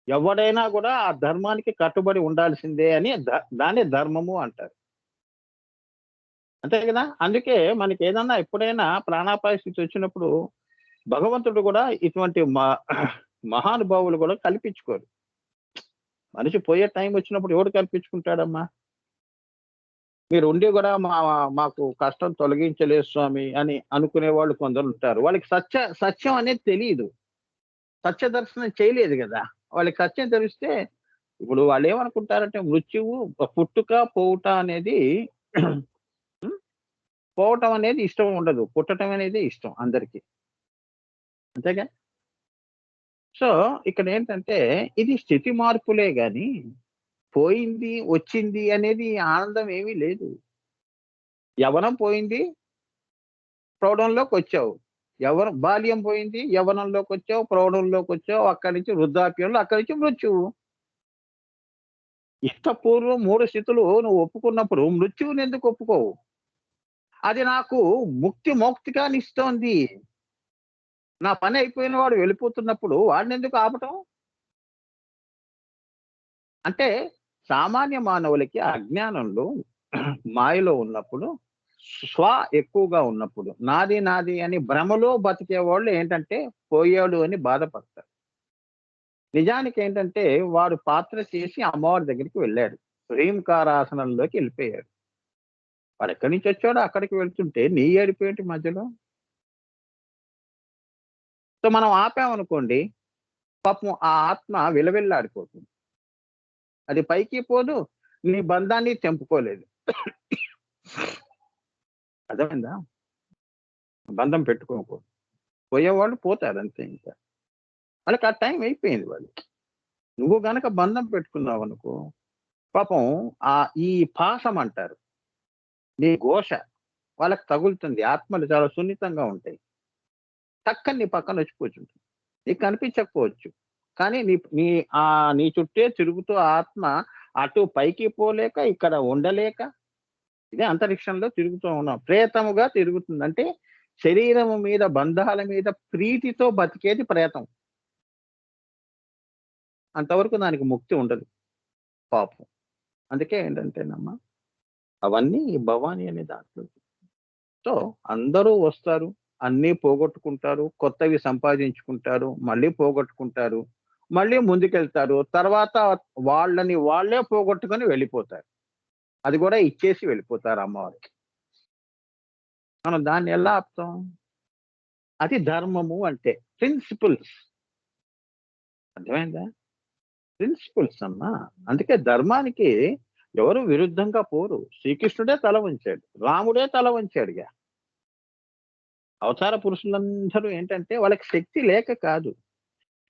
ఎవడైనా కూడా ఆ ధర్మానికి కట్టుబడి ఉండాల్సిందే అని దాన్ని ధర్మము అంటారు. అంతే కదా! అందుకే మనకేదన్నా ఎప్పుడైనా ప్రాణాపాయ స్థితి వచ్చినప్పుడు భగవంతుడు కూడా ఇటువంటి మహానుభావులు కూడా కల్పించుకోరు. మనిషి పోయే టైం వచ్చినప్పుడు ఎవడు కల్పించుకుంటాడమ్మా? మీరుండి గూడా మాకు కష్టం తొలగించలేదు స్వామి అని అనుకునే వాళ్ళు కొందరుంటారు. వాళ్ళకి సత్యం అనేది తెలీదు. సత్య దర్శనం చేయలేదు గదా! వాళ్ళకి సత్యం తెలిస్తే ఇప్పుడు వాళ్ళేమనుకుంటారంటే మృత్యువు, పుట్టుక, పోవుట అనేది హ్మ్. పోవటం అనేది ఇష్టం ఉండదు. పుట్టటం అనేది ఇష్టం అందరికి. అంతేగా? సో, ఇక్కడేంటంటే ఇది స్థితి మార్పులే గాని, పోయింది, వచ్చింది అనేది ఆనందం ఏమీ లేదు. యవ్వనం పోయింది, ప్రౌఢంలోకొచ్చావు. బాల్యం పోయింది, యవ్వనంలోకొచ్చావు, ప్రౌఢంలోకొచ్చావు, అక్కడి నుంచి వృద్ధాప్యంలో, అక్కడి నుంచి మృత్యువు. పూర్వం 3 స్థితులు నువ్వు ఒప్పుకున్నప్పుడు మృత్యువునెందుకు ఒప్పుకోవు? అది నాకు మౌక్తికాన్నిస్తోంది. నా పని అయిపోయిన వాడు వెళ్ళిపోతున్నప్పుడు వాడినెందుకు ఆపటం? అంటే సామాన్య మానవులకి అజ్ఞానంలో మాయలో ఉన్నప్పుడు ఎక్కువగా ఉన్నప్పుడు నాది నాది అని భ్రమలో బతికేవాళ్ళు ఏంటంటే పోయాడు అని బాధపడతారు. నిజానికి ఏంటంటే వాడు పాత్ర చేసి అమ్మవారి దగ్గరికి వెళ్ళాడు. హ్రీంకారాసనంలోకి వెళ్ళిపోయాడు. వాడు ఎక్కడి నుంచి వచ్చాడో అక్కడికి వెళ్తుంటే నీ ఏడుపేంటి మధ్యలో? సో మనం ఆపామనుకోండి, పాపం ఆ ఆత్మ విలవిల్లాడిపోతుంది. అది పైకి పోదు, నీ బంధాన్ని తెంపుకోలేదు. అర్థమైందా? బంధం పెట్టుకోకూడదు. పోయేవాళ్ళు పోతారు అంతే ఇంకా. వాళ్ళకి ఆ టైం అయిపోయింది వాళ్ళకి. నువ్వు గనక బంధం పెట్టుకున్నావనుకో, పాపం ఈ పాశం అంటారు. నీ ఘోష వాళ్ళకి తగులుతుంది. ఆత్మలు చాలా సున్నితంగా ఉంటాయి. టక్కని నీ పక్కనొచ్చి కూర్చుంటుంది. నీకు కనిపించకపోవచ్చు. కానీ నీ నీ నీ చుట్టే తిరుగుతూ ఆత్మ అటు పైకి పోలేక, ఇక్కడ ఉండలేక, ఇదే అంతరిక్షంలో తిరుగుతూ ఉన్నాం. ప్రేతముగా తిరుగుతుంది. అంటే శరీరము మీద, బంధాల మీద ప్రీతితో బతికేది ప్రేతం. అంతవరకు దానికి ముక్తి ఉండదు పాపం. అందుకే ఏంటంటేనమ్మా, అవన్నీ ఈ భవాని అనే దాంట్లో. సో, అందరూ వస్తారు. అన్నీ పోగొట్టుకుంటారు. కొత్తవి సంపాదించుకుంటారు. మళ్ళీ పోగొట్టుకుంటారు. మళ్ళీ ముందుకెళ్తారు. తర్వాత వాళ్ళని వాళ్ళే పోగొట్టుకొని వెళ్ళిపోతారు. అది గూడా ఇచ్చేసి వెళ్ళిపోతారు అమ్మవారికి. మనం దాన్ని ఎలా ఆపుతాం? అది ధర్మము అంటే. ప్రిన్సిపుల్స్. అర్థమైందా? ప్రిన్సిపుల్స్ అమ్మా. అందుకే ధర్మానికి ఎవరు విరుద్ధంగా పోరు. శ్రీకృష్ణుడే తల వంచాడు. రాముడే తల వంచాడుగా. అవతార పురుషులందరూ ఏంటంటే వాళ్ళకి శక్తి లేక కాదు.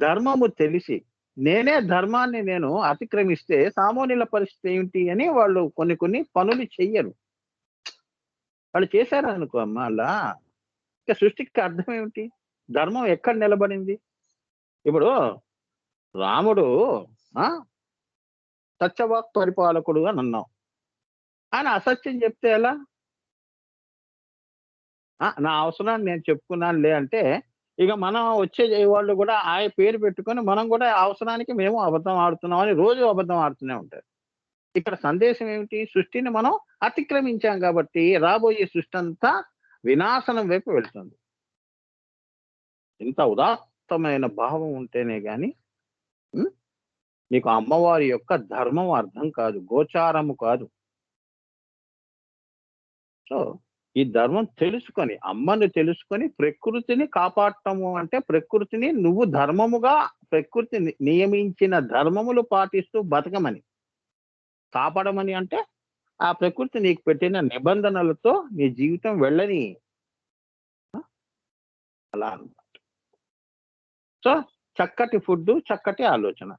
ధర్మము తెలిసి, నేనే ధర్మాన్ని నేను అతిక్రమిస్తే సామాన్యుల పరిస్థితి ఏమిటి అని వాళ్ళు కొన్ని పనులు చెయ్యరు. వాళ్ళు చేశారనుకో అమ్మా అలా, ఇక సృష్టికి అర్థం ఏమిటి? ధర్మం ఎక్కడ నిలబడింది? ఇప్పుడు రాముడు ఆ! సత్యవాక్ పరిపాలకుడు అని అన్నాం. ఆయన అసత్యం చెప్తే ఎలా? నా అవసరాన్ని నేను చెప్పుకున్నానులే అంటే, ఇక మనం వచ్చే వాళ్ళు కూడా ఆయన పేరు పెట్టుకొని మనం కూడా అవసరానికి మేము అబద్ధం ఆడుతున్నాం అని రోజు అబద్ధం ఆడుతూనే ఉంటారు. ఇక్కడ సందేశం ఏమిటి? సృష్టిని మనం అతిక్రమించాం కాబట్టి రాబోయే సృష్టి అంతా వినాశనం వైపు వెళ్తుంది. ఇంత ఉదాత్తమైన భావం ఉంటేనే గాని హ్మ్, నీకు అమ్మవారి యొక్క ధర్మం అర్థం కాదు. గోచారము కాదు. సో, ఈ ధర్మం తెలుసుకొని, అమ్మని తెలుసుకొని ప్రకృతిని కాపాడటము అంటే ప్రకృతిని నువ్వు ధర్మముగా ప్రకృతి నియమించిన ధర్మములు పాటిస్తూ బతకమని. కాపాడమని అంటే ఆ ప్రకృతి నీకు పెట్టిన నిబంధనలతో నీ జీవితం వెళ్ళని. ఆ! అలా అన్నమాట. సో, చక్కటి ఫుడ్డు, చక్కటి ఆలోచన.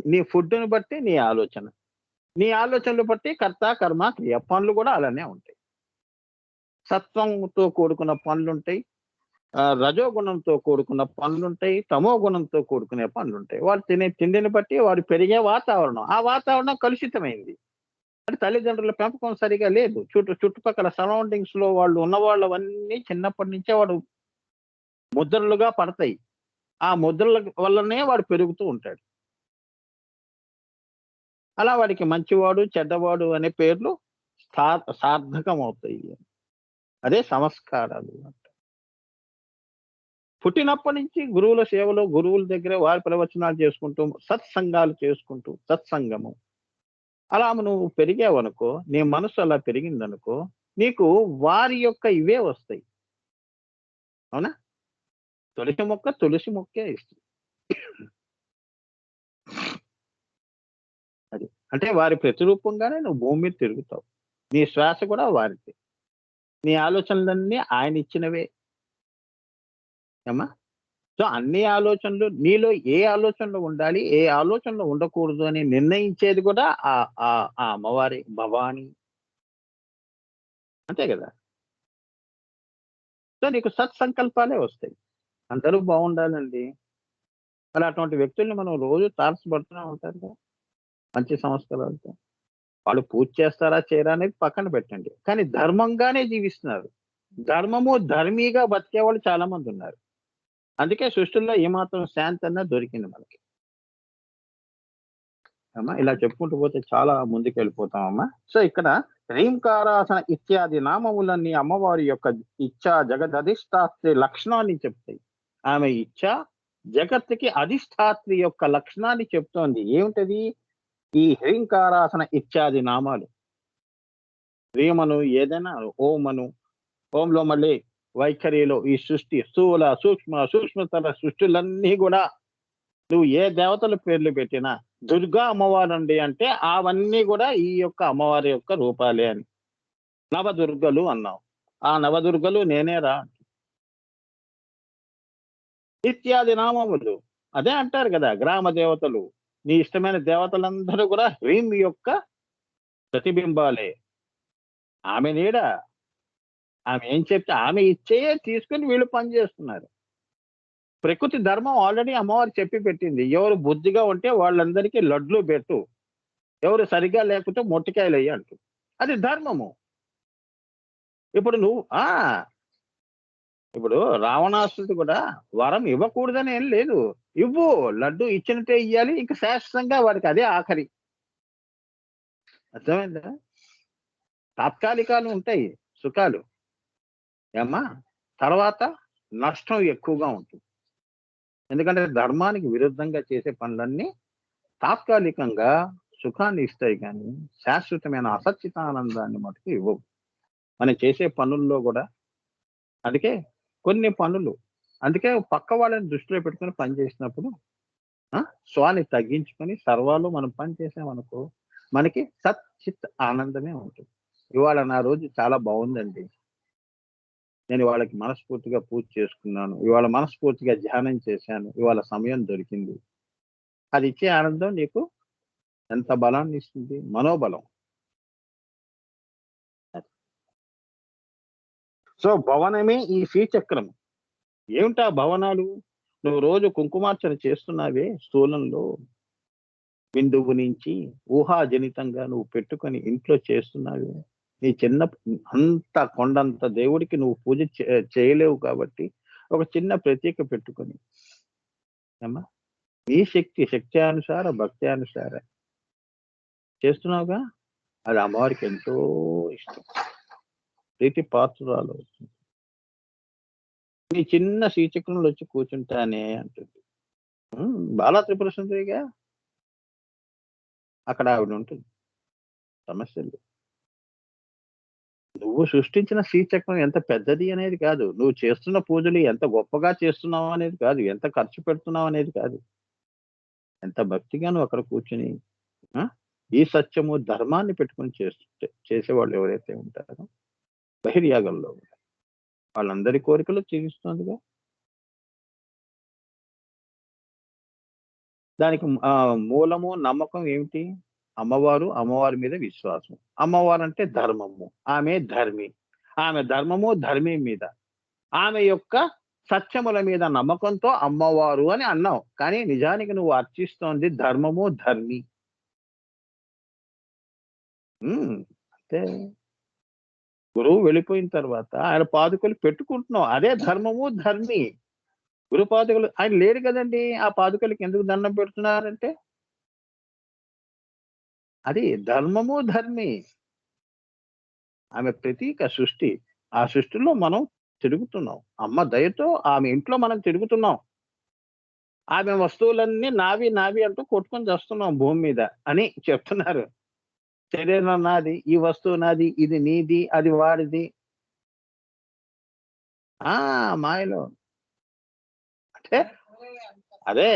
నీ ఫుడ్‌ని బట్టి నీ ఆలోచన. నీ ఆలోచనలు బట్టి కర్త, కర్మ, క్రియ. పనులు గూడా అలానే ఉంటాయి. సత్వంతో కూడుకున్న పనులుంటాయి. రజోగుణంతో కూడుకున్న పనులుంటాయి. తమో గుణంతో కూడుకునే పనులుంటాయి. వాళ్ళు తినే తిండిని బట్టి వాడు పెరిగే వాతావరణం. ఆ వాతావరణం కలుషితమైంది. అంటే తల్లిదండ్రుల పెంపకం సరిగా లేదు. చుట్టుపక్కల సరౌండింగ్స్‌లో వాళ్ళు ఉన్నవాళ్ళవన్నీ చిన్నప్పటి నుంచే వాడు ముద్రలుగా పడతాయి. ఆ ముద్రల వల్లనే వాడు పెరుగుతూ ఉంటాడు. అలా వాడికి మంచివాడు, చెడ్డవాడు అనే పేర్లు సార్థకం అవుతాయి. అదే సంస్కారాలు. పుట్టినప్పటి నుంచి గురువుల సేవలో, గురువుల దగ్గర వారి ప్రవచనాలు చేసుకుంటూ, సత్సంగాలు చేసుకుంటూ, సత్సంగము. అలా నువ్వు పెరిగావనుకో, నీ మనసు అలా పెరిగిందనుకో, నీకు వారి యొక్క ఇవే వస్తాయి. అవునా? తులసి మొక్క తులసి మొక్కే ఇస్తుంది. అది. అంటే వారి ప్రతిరూపంగానే నువ్వు భూమి మీద తిరుగుతావు. నీ శ్వాస కూడా వారిదే. నీ ఆలోచనలన్నీ ఆయన ఇచ్చినవే. ఏమ్మా? సో, అన్ని ఆలోచనలు నీలో ఏ ఆలోచనలు ఉండాలి, ఏ ఆలోచనలు ఉండకూడదు అని నిర్ణయించేది కూడా ఆ అమ్మవారి భవాని. అంతే కదా! సో, నీకు సత్సంకల్పాలే వస్తాయి. అందరూ బాగుండాలండి. మరి అటువంటి వ్యక్తుల్ని మనం రోజు తారసపడుతూనే ఉంటారు కదా! మంచి సంస్కారాలతో. వాళ్ళు పూజ చేస్తారా, చేయరా అనేది పక్కన పెట్టండి. కానీ ధర్మంగానే జీవిస్తున్నారు. ధర్మము, ధర్మిగా బతికేవాళ్ళు చాలా మందున్నారు. అందుకే సృష్టిలో ఏమాత్రం శాంతన్నా దొరికింది మనకి. అమ్మా! ఇలా చెప్పుకుంటూ పోతే చాలా ముందుకెళ్ళిపోతామమ్మా. సో, ఇక్కడ హ్రీంకారాసన ఇత్యాది నామములన్నీ అమ్మవారి యొక్క ఇచ్ఛా జగదధిష్టాత్రి లక్షణాన్ని చెప్తాయి. ఆమె ఇచ్ఛ జగత్తుకి అధిష్టాత్రి యొక్క లక్షణాన్ని చెప్తోంది. ఏమిటది? ఈ హ్రీంకారాసన ఇత్యాది నామాలు. హ్రీమను ఏదైనా ఓమను, ఓంలో మళ్ళీ వైఖరిలో ఈ సృష్టి స్థూల, సూక్ష్మ, సూక్ష్మతర సృష్టిలన్నీ గూడా నువ్వు ఏ దేవతల పేర్లు పెట్టినా, దుర్గా అమ్మవారండి అంటే అవన్నీ గూడా ఈ యొక్క అమ్మవారి యొక్క రూపాలే అని. నవదుర్గలు అన్నావు. ఆ నవదుర్గలు నేనేరా! ఇత్యాది నామములు. అదే అంటారు గదా! గ్రామ దేవతలు. నీ ఇష్టమైన దేవతలందరూ గూడా హ్రీం యొక్క ప్రతిబింబాలే. ఆమె నీడ. ఆమె ఏం చెప్తే ఆమె ఇచ్చేయే తీసుకొని వీళ్ళు పని జేస్తున్నారు. ప్రకృతి ధర్మం ఆల్రెడీ అమ్మవారు చెప్పి పెట్టింది. ఎవరు బుద్ధిగా ఉంటే వాళ్ళందరికీ లడ్లు బెట్టు. ఎవరు సరిగ్గా లేకపోతే మొట్టికాయలెయ్యి అంటుంది. అది ధర్మము. ఇప్పుడు నువ్వు ఇప్పుడు రావణాసురుడు కూడా వరం ఇవ్వకూడదని ఏం లేదు. ఇవ్వు. లడ్డు ఇచ్చినట్టే ఇయ్యాలి. ఇంక శాశ్వతంగా వాడికి అదే ఆఖరి. అర్థమైందా? తాత్కాలికాలు ఉంటాయి సుఖాలు. ఏమ్మా? తర్వాత నష్టం ఎక్కువగా ఉంటుంది. ఎందుకంటే ధర్మానికి విరుద్ధంగా చేసే పనులన్నీ తాత్కాలికంగా సుఖాన్ని ఇస్తాయి గానీ, శాశ్వతమైన అసచ్చితానందాన్ని మటుకు ఇవ్వవు. మనం చేసే పనుల్లో గూడా అందుకే కొన్ని పనులు అందుకే పక్క వాళ్ళని దృష్టిలో పెట్టుకొని పని చేసినప్పుడు స్వాన్ని తగ్గించుకొని సర్వాలు మనం పని చేసామనుకో, మనకి సత్ చిత్ ఆనందమే ఉంటుంది. ఇవాళ నా రోజు చాలా బావుందండి. నేను వాళ్ళకి మనస్ఫూర్తిగా పూజ చేసుకున్నాను. ఇవాళ మనస్ఫూర్తిగా ధ్యానం చేశాను. ఇవాళ సమయం దొరికింది. అది ఇచ్చే ఆనందం నీకు ఎంత బలాన్ని ఇస్తుంది? మనోబలం. సో, భవనమే ఈ శ్రీచక్రం. ఏమిటా భవనాలు? నువ్వు రోజు కుంకుమార్చన చేస్తున్నావే స్థూలంలో, బిందువు నుంచి ఊహాజనితంగా నువ్వు పెట్టుకొని ఇంట్లో చేస్తున్నావే. నీ చిన్న అంత కొండంత దేవుడికి నువ్వు పూజ చేయలేవు కాబట్టి, ఒక చిన్న ప్రతీక పెట్టుకొని ఏమ్మా? నీ శక్త్యానుసార, భక్త్యానుసార చేస్తున్నావుగా, అది అమ్మవారికి ఎంతో ఇష్టం. ప్రీతి పాత్రురాలవుతుంది. నీ చిన్న శ్రీచక్రంలో వచ్చి కూర్చుంటానే అంటుంది. బాలా త్రిపుర సుందరిగా అక్కడ ఆవిడ ఉంటుంది. సమస్య లేదు. నువ్వు సృష్టించిన శ్రీచక్రం ఎంత పెద్దది అనేది కాదు. నువ్వు చేస్తున్న పూజలు ఎంత గొప్పగా చేస్తున్నావు అనేది కాదు. ఎంత ఖర్చు పెడుతున్నావు అనేది కాదు. ఎంత భక్తిగా నువ్వు అక్కడ కూర్చొని ఆ! ఈ సత్యము, ధర్మాన్ని పెట్టుకొని చేసేవాళ్ళు ఎవరైతే ఉంటారో బహిర్యాగంలో వాళ్ళందరి కోరికలు తీరుస్తోందిగా. దానికి మూలము, నమ్మకం ఏమిటి? అమ్మవారు, అమ్మవారి మీద విశ్వాసం. అమ్మవారంటే ధర్మము. ఆమె ధర్మి. ఆమె ధర్మము, ధర్మి మీద. ఆమె యొక్క సత్యముల మీద నమ్మకంతో అమ్మవారు అని అన్నావు. కానీ నిజానికి నువ్వు అర్చిస్తోంది ధర్మము, ధర్మి. అంటే గురువు వెళ్ళిపోయిన తర్వాత ఆయన పాదుకలు పెట్టుకుంటున్నావు. అదే ధర్మము, ధర్మి. గురు పాదుకలు ఆయన లేరు కదండీ! ఆ పాదుకలకి ఎందుకు దండం పెడుతున్నారంటే అది ధర్మము ధర్మి. ఆమె ప్రతీక సృష్టి. ఆ సృష్టిలో మనం తిరుగుతున్నాం. అమ్మ దయతో ఆమె ఇంట్లో మనం తిరుగుతున్నాం. ఆమె వస్తువులన్నీ నావి, నావి అంటూ కొట్టుకొని చస్తున్నాం భూమి మీద అని చెప్తున్నారు. శరీరం నాది, ఈ వస్తువు నాది, ఇది నీది, అది వాడిది. ఆ! మాయలో. అంటే అదే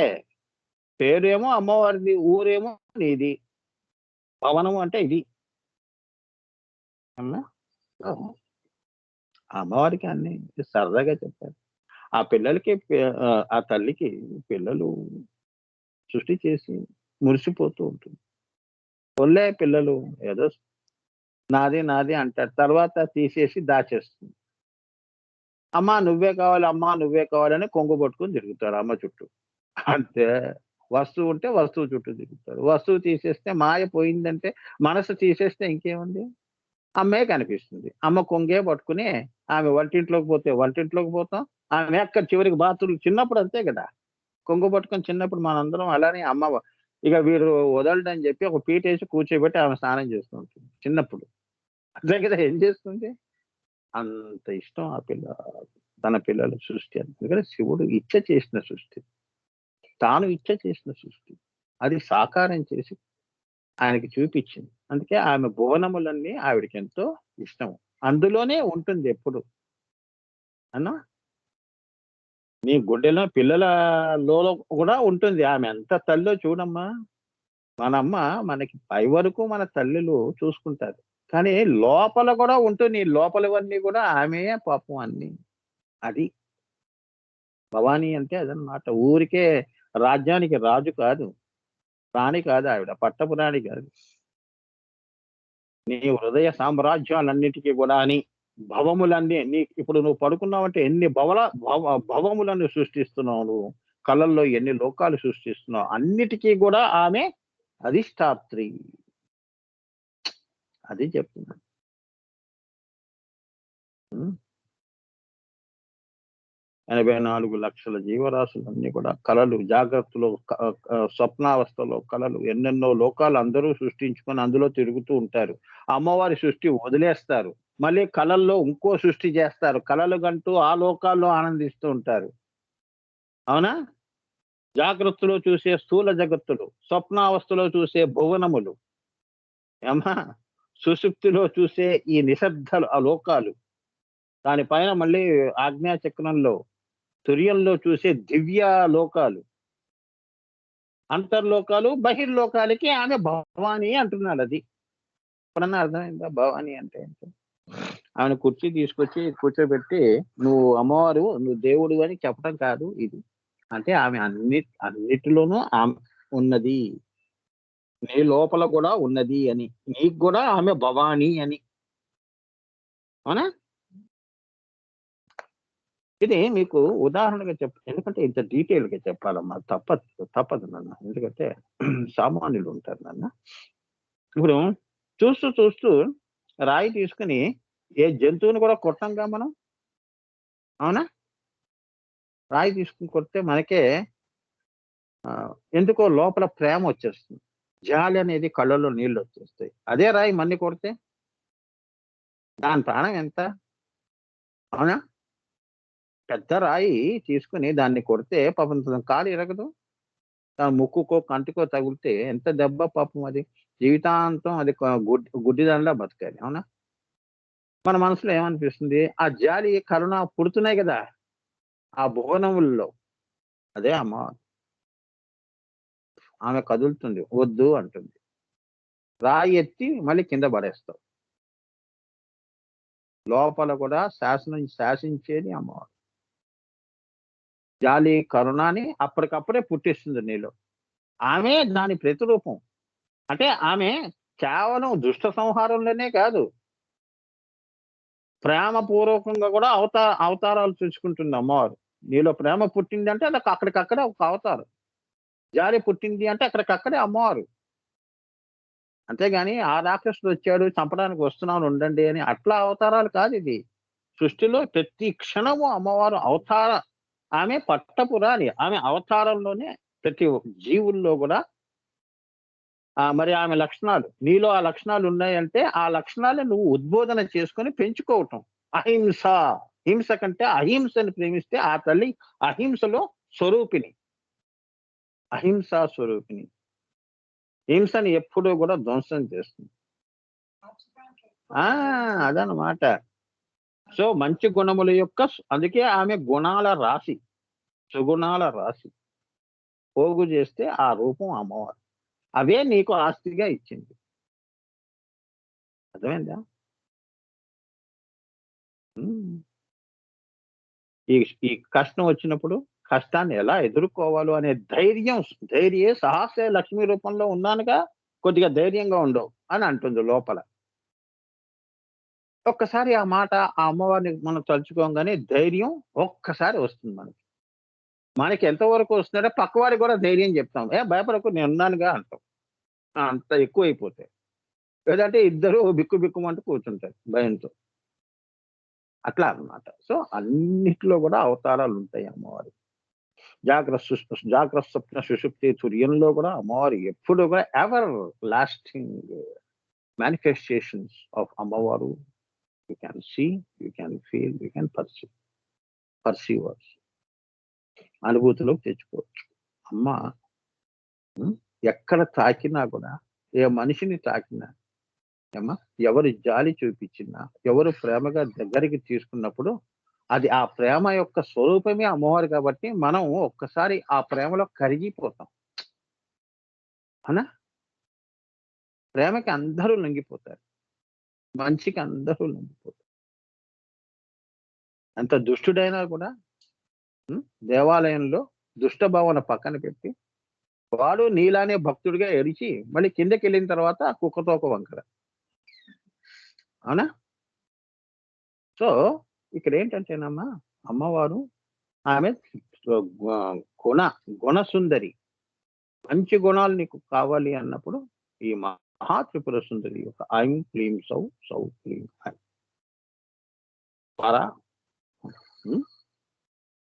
పేరేమో అమ్మవారిది, ఊరేమో నీది. భవనం అంటే ఇది. అవునా? సో, ఆ అమ్మవారికి అన్నీ సరదాగా చెప్పారు. ఆ పిల్లలకి ఆ తల్లికి పిల్లలు సృష్టి చేసి మురిసిపోతూ ఉంటుంది. పోన్లే పిల్లలు ఏదో నాది, నాది అంటారు. తర్వాత తీసేసి దాచేస్తుంది. అమ్మా నువ్వే కావాలి, అమ్మా నువ్వే కావాలని కొంగు పట్టుకొని తిరుగుతారు అమ్మ చుట్టూ. అంతే. వస్తువు ఉంటే వస్తువు చుట్టూ తిరుగుతారు. వస్తువు తీసేస్తే మాయ పోయిందంటే మనసు తీసేస్తే ఇంకేముంది? అమ్మే కనిపిస్తుంది. అమ్మ కొంగే పట్టుకుని ఆమె వంటింట్లోకి పోతే వంటింట్లోకి పోతాం. ఆమె ఎక్కడ చివరికి బాత్రూమ్ చిన్నప్పుడు అంతే గదా! కొంగు పట్టుకొని చిన్నప్పుడు మనందరం అలానే ఇక వీడు వదలడని చెప్పి ఒక పీటేసి కూర్చోబెట్టి ఆమె స్నానం చేస్తూ ఉంటుంది చిన్నప్పుడు. అదే కదా ఏం చేస్తుంది? అంత ఇష్టం ఆ తన పిల్లల సృష్టి అని. ఎందుకంటే శివుడు ఇచ్చ చేసిన సృష్టి. తాను ఇచ్చ చేసిన సృష్టి. అది సాకారం చేసి ఆయనకి చూపిచ్చింది. అందుకే ఆమె భువనములన్నీ ఆవిడకెంతో ఇష్టం. అందులోనే ఉంటుంది ఎప్పుడు. అన్నా నీ గుండెలో పిల్లల లోలో కూడా ఉంటుంది. ఆమె ఎంత తల్లో చూడమ్మా. మనమ్మ మనకి పై వరకు మన తల్లులు చూసుకుంటారు. కానీ లోపల కూడా ఉంటుంది. లోపలవన్నీ కూడా ఆమెయే పాపం అన్నీ. అది. భవాని అంటే అదనమాట. ఊరికే రాజ్యానికి రాజు కాదు. రాణి కాదు ఆవిడ. పట్టపు రాణి కాదు. నీ హృదయ సామ్రాజ్యాలన్నిటికి కూడా అని భవములన్నీ ఇప్పుడు నువ్వు పడుకున్నావంటే ఎన్ని భవములను సృష్టిస్తున్నావు నువ్వు. కళల్లో ఎన్ని లోకాలు సృష్టిస్తున్నావు. అన్నిటికీ కూడా ఆమె అధిష్టాత్రి. అది చెప్తున్నాను. హ్మ్. 84,00,000 జీవరాశులన్నీ కూడా కలలు జాగ్రత్తలో స్వప్నావస్థలో కలలు ఎన్నెన్నో లోకాలు అందరూ సృష్టించుకొని అందులో తిరుగుతూ ఉంటారు. అమ్మవారి సృష్టి వదిలేస్తారు. మళ్ళీ కలల్లో ఇంకో సృష్టి చేస్తారు. కలలు గంటూ ఆ లోకాల్లో ఆనందిస్తూ ఉంటారు. అవునా? జాగ్రత్తలో చూసే స్థూల జగత్తులు, స్వప్నావస్థలో చూసే భువనములు, ఏమ్మా! సుషుప్తిలో చూసే ఈ నిశ్శబ్ద లోకాలు, దాని పైన మళ్ళీ ఆజ్ఞా చక్రంలో తుర్యంలో చూసే దివ్య లోకాలు, అంతర్లోకాలు, బహిర్లోకాలకి ఆమె భవాని అంటున్నాడది. ఎప్పుడన్నా అర్థమైందా భవాని అంటే ఏంటో? ఆమెను కుర్చీ తీసుకొచ్చి కూర్చోబెట్టి, "నువ్వు అమ్మవారు, నువ్వు దేవుడివి" అని చెప్పడం కాదు ఇది. అంటే ఆమె అన్నిటిలోనూ ఆమె ఉన్నది. నీ లోపల కూడా ఉన్నది అని. నీకు గూడా ఆమె భవాని అని. అవునా? ఇది మీకు ఉదాహరణగా ఎందుకంటే ఇంత డీటెయిల్‌గా చెప్పాలమ్మా. తప్పదు నాన్న. ఎందుకంటే సామాన్యులుంటారు నాన్న. ఇప్పుడు చూస్తూ, చూస్తూ రాయి తీసుకొని ఏ జంతువుని కూడా కొట్టంగా మనం. అవునా? రాయి తీసుకొని కొడితే మనకే ఎందుకో లోపల ప్రేమొచ్చేస్తుంది. జాలి అనేది కళ్ళలో నీళ్లొచ్చేస్తాయి. అదే రాయి మన్ని కొడితే దాని ప్రాణం ఎంత? అవునా? పెద్ద రాయి తీసుకొని దాన్ని కొడితే పాపం తన కాలు ఇరగదు. తన ముక్కుకో, కంటికో తగిలితే ఎంత దెబ్బ పాపం అది. జీవితాంతం అది గుడ్డిదానిలా బతకాలి. అవునా? మన మనసులో ఏమనిపిస్తుంది? ఆ జాలి, కరుణ పుడుతున్నాయి గదా! ఆ భువనముల్లో. అదే అమ్మ. ఆమె కదులుతుంది. వద్దు అంటుంది. రాయి ఎత్తి మళ్ళీ కింద పడేస్తావు. లోపల కూడా శాసించేది అమ్మవారు. జాలి, కరుణని అప్పటికప్పుడే పుట్టిస్తుంది నీలో. ఆమె దాని ప్రతిరూపం. అంటే ఆమె కేవలం దుష్ట సంహారంలోనే కాదు. ప్రేమపూర్వకంగా కూడా అవతారాలు చూసుకుంటుంది అమ్మవారు. నీలో ప్రేమ పుట్టిందంటే అది అక్కడికక్కడే ఒక అవతారం. జాలి పుట్టింది అంటే అక్కడికక్కడే అమ్మవారు. అంతేగాని ఆ రాక్షసుడొచ్చాడు చంపడానికి వస్తున్నాను ఉండండి అని అట్లా అవతారాలు కాదిది. సృష్టిలో ప్రతి క్షణము అమ్మవారు ఆమె పట్టపురాణి. ఆమె అవతారంలోనే ప్రతి జీవుల్లో గూడా మరి ఆమె లక్షణాలు నీలో ఆ లక్షణాలు ఉన్నాయంటే ఆ లక్షణాలు నువ్వు ఉద్బోధన చేసుకొని పెంచుకోవటం. అహింస, హింస కంటే అహింసని ప్రేమిస్తే ఆ తల్లి అహింసలో స్వరూపిణి, అహింసా స్వరూపిణి. హింసని ఎప్పుడూ కూడా ధ్వంసం చేస్తుంది. అదనమాట. సో మంచి గుణముల యొక్క అందుకే ఆమె గుణాల రాశి, సుగుణాల రాశి. పోగు చేస్తే ఆ రూపం అమ్మవారు. అవే నీకు ఆస్తిగా ఇచ్చింది. అర్థమైందా? ఈ ఈ కష్టం వచ్చినప్పుడు కష్టాన్ని ఎలా ఎదుర్కోవాలో అనే ధైర్యే సాహసే లక్ష్మి రూపంలో ఉన్నానుగా, కొద్దిగా ధైర్యంగా ఉండవు అని అంటుంది లోపల. ఒక్కసారి ఆ మాట ఆ అమ్మవారిని మనం తలుచుకోగానే ధైర్యం ఒక్కసారి వస్తుంది మనకి. మనకి ఎంతవరకు వస్తుందంటే పక్కవాడికి కూడా ధైర్యం చెప్తాం. భయపడకు నేనున్నానుగా అంటాం. అంత ఎక్కువైపోతాయి. లేదంటే ఇద్దరు బిక్కు బిక్కుమంటూ కూర్చుంటారు భయంతో. అట్లా అన్నమాట. సో అన్నిట్లో కూడా అవతారాలు ఉంటాయి అమ్మవారికి. జాగ్రత్త స్వప్న సుషుప్తి తుర్యంలో కూడా అమ్మవారు ఎప్పుడు కూడా ఎవర్ లాస్టింగ్ మేనిఫెస్టేషన్స్ ఆఫ్ అమ్మవారు. You can see, you can feel, you can perceive అనుభూతిలోకి తెచ్చుకోవచ్చు. అమ్మ ఎక్కడ తాకినా కూడా, ఏ మనిషిని తాకినా, ఎవరు జాలి చూపించినా, ఎవరు ప్రేమగా దగ్గరికి తీసుకున్నప్పుడు అది ఆ ప్రేమ యొక్క స్వరూపమే అమ్మవారు కాబట్టి మనం ఒక్కసారి ఆ ప్రేమలో కరిగిపోతాం. అవునా? ప్రేమకి అందరూ లొంగిపోతారు, మంచికి అందరూ లొంగిపోతారు. అంత దుష్టుడైనా కూడా దేవాలయంలో దుష్ట భావన పక్కన పెట్టి వాడు నీలానే భక్తుడిగా ఎరిచి మళ్ళీ కిందకి వెళ్ళిన తర్వాత కుక్కతో ఒక వంకర. అవునా? సో ఇక్కడ ఏంటంటేనమ్మా అమ్మవారు ఆమె గుణసుందరి. మంచి గుణాలు నీకు కావాలి అన్నప్పుడు ఈ మహాత్రిపుర సుందరి యొక్క ఐం క్లీం సౌ సౌ క్లీం ఐం ద్వారా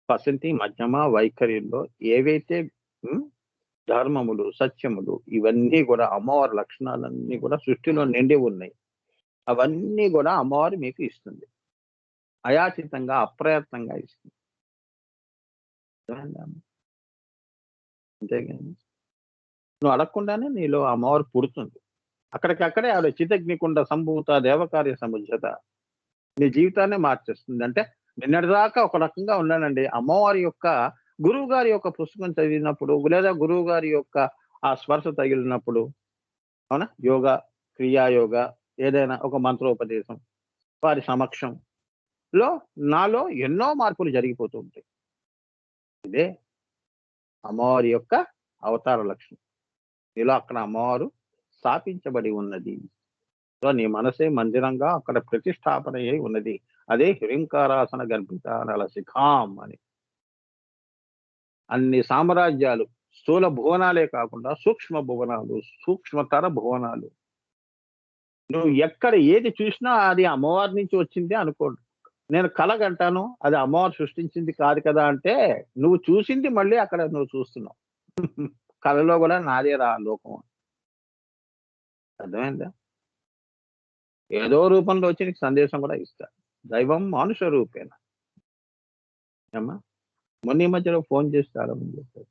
పసంతి మధ్యమ వైఖరిలో ఏవైతే ధర్మములు, సత్యములు ఇవన్నీ కూడా అమ్మవారి లక్షణాలన్నీ కూడా సృష్టిలో నిండి ఉన్నాయి. అవన్నీ కూడా అమ్మవారు మీకు ఇస్తుంది. అయాచితంగా, అప్రయత్నంగా ఇస్తుంది. అంతేగాని నువ్వు అడగకుండానే నీలో అమ్మవారు పుడుతుంది. అక్కడికక్కడే ఆవిడ చితగ్నికుండ సంభూత దేవకార్య సముజ్జత నీ జీవితాన్ని మార్చేస్తుంది. అంటే నిన్నటిదాకా ఒక రకంగా ఉన్నానండి. అమ్మవారి యొక్క గురువు గారి యొక్క పుస్తకం చదివినప్పుడు లేదా గురువు గారి యొక్క ఆ స్పర్శ తగిలినప్పుడు, అవునా, యోగా, క్రియాయోగ, ఏదైనా ఒక మంత్రోపదేశం వారి సమక్షంలో నాలో ఎన్నో మార్పులు జరిగిపోతూ ఉంటాయి. ఇదే అమ్మవారి యొక్క అవతార లక్షణం. నీలో అక్కడ అమ్మవారు స్థాపించబడి ఉన్నది. సో నీ మనసే మందిరంగా అక్కడ ప్రతిష్టాపన అయి ఉన్నది. అదే హ్రీంకారాసన గర్భిత నలశిఖాం అని. అన్ని సామ్రాజ్యాలు, స్థూల భువనాలే కాకుండా సూక్ష్మ భువనాలు, సూక్ష్మతర భువనాలు, నువ్వు ఎక్కడ ఏది చూసినా అది అమ్మవారి నుంచి వచ్చింది అనుకోండి. నేను కలగంటాను అది అమ్మవారు సృష్టించింది కాదు కదా అంటే నువ్వు చూసింది మళ్ళీ అక్కడ నువ్వు చూస్తున్నావు. కళలో కూడా నాదే రా లోకం. అర్థమైందా? ఏదో రూపంలో వచ్చి నీకు సందేశం కూడా ఇస్తా. దైవం మానుష రూపేణ. అమ్మా మొన్న ఈ మధ్యలో ఫోన్ చేసి చాలా మంది చెప్పారు.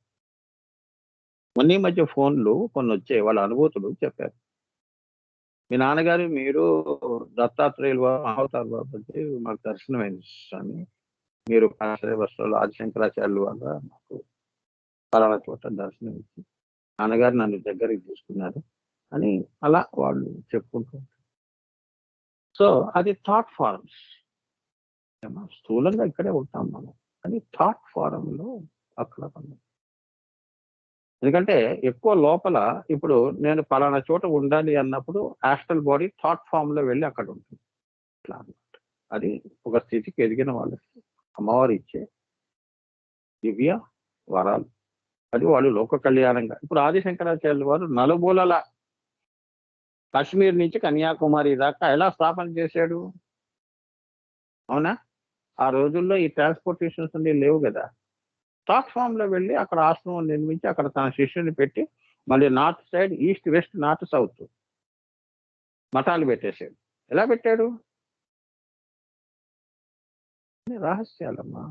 మొన్న ఈ మధ్య ఫోన్లు కొన్ని వచ్చాయి, వాళ్ళ అనుభూతులు చెప్పారు. మీ నాన్నగారు మీరు దత్తాత్రేయులు అవతారు కాబట్టి మాకు దర్శనమైంది స్వామి. మీరు కాషాయ వస్త్రాలు ఆదిశంకరాచార్యుల వల్ల నాకు పలానా చోట దర్శనం ఇచ్చి నాన్నగారు నన్ను దగ్గరికి తీసుకున్నారు అని అలా వాళ్ళు చెప్పుకుంటూ ఉంటారు. సో అది థాట్ ఫారమ్స్. స్థూలంగా ఇక్కడే ఉంటాం మనం, కానీ థాట్ ఫారంలో అక్కడ ఎందుకంటే ఎక్కువ లోపల ఇప్పుడు నేను పలానా చోట ఉండాలి అన్నప్పుడు ఆస్ట్రల్ బాడీ థాట్ ఫామ్ లో వెళ్ళి అక్కడ ఉంటుంది. అట్లా అన్నమాట. అది ఒక స్థితికి ఎదిగిన వాళ్ళకి అమ్మవారు ఇచ్చే దివ్య వరాలు. అది వాళ్ళు లోక కళ్యాణంగా. ఇప్పుడు ఆదిశంకరాచార్యుల వారు నలుమూలల కాశ్మీర్ నుంచి కన్యాకుమారి దాకా ఎలా స్థాపన చేశాడు? అవునా? ఆ రోజుల్లో ఈ ట్రాన్స్పోర్టేషన్స్ అన్ని లేవు కదా. థాట్ ఫామ్ లో వెళ్ళి అక్కడ ఆశ్రమం నిర్మించి అక్కడ తన శిష్యుని పెట్టి మళ్ళీ north side east west north south మతాలు పెట్టేశాడు. ఎలా పెట్టాడు? అన్ని రహస్యాలమ్మా.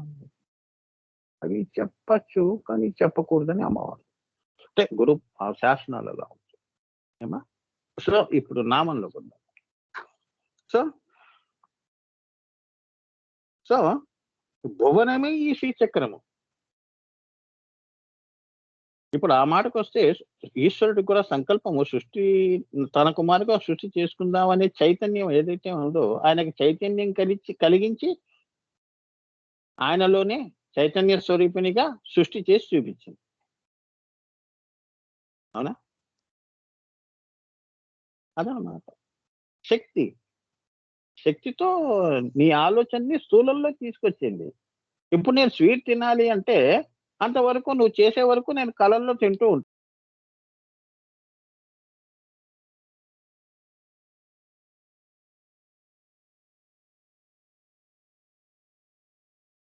అవి చెప్పచ్చు కానీ చెప్పకూడదని అమ్మవారు అంటే గురు శాసనాలలో ఉంటుంది. ఏమా? సో ఇప్పుడు నామంలోకి వద్దాం. సో సో భువనమే ఈ శ్రీచక్రము. ఇప్పుడు ఆ మాటకొస్తే ఈశ్వరుడికి కూడా సంకల్పము సృష్టి తన కుమారుగా సృష్టి చేసుకుందాం అనే చైతన్యం ఏదైతే ఉందో ఆయనకి చైతన్యం కలిగించి ఆయనలోనే చైతన్య స్వరూపిణిగా సృష్టి చేసి చూపించింది. అవునా? అదనమాట శక్తి. శక్తితో నీ ఆలోచనని స్థూలంలో తీసుకొచ్చింది. ఇప్పుడు నేను స్వీట్ తినాలి అంటే అంతవరకు నువ్వు చేసే వరకు నేను కళల్లో తింటూ ఉంటాను.